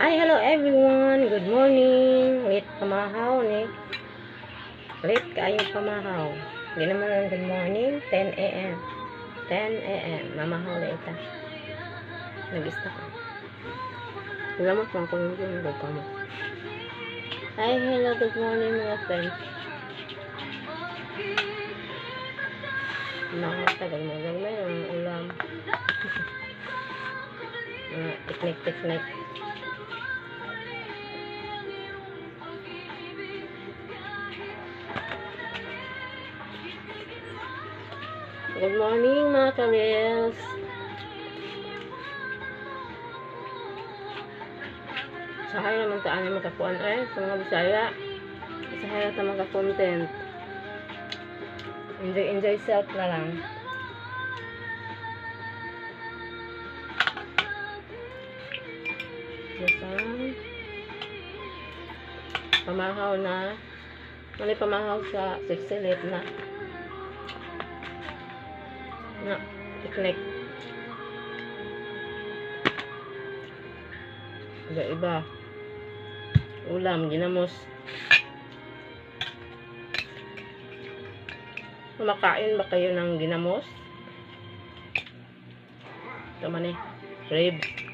Hi, hello everyone. Good morning. Late pamahaw ni. Late kayo pamahaw. Hindi naman good morning. 10 a.m. 10 a.m. Mamahaw na ita. Nag-ista ko. Salamat lang kung hindi mo pa mo. Hi, hello. Good morning mga friends. Nakatagal mo. Gagmay ang ulam. Mga teknik-teknik. Good morning mga ka-reels. Sahay naman taan yung makakuan sa mga Bisaya. Sahay na mga content. Enjoy self na lang. Isang pamahaw na. Mali pamahaw sa 6 na. Na, teknik. Iba-iba. Ulam, ginamos. Kumakain ba kayo ng ginamos? Ito man ribs.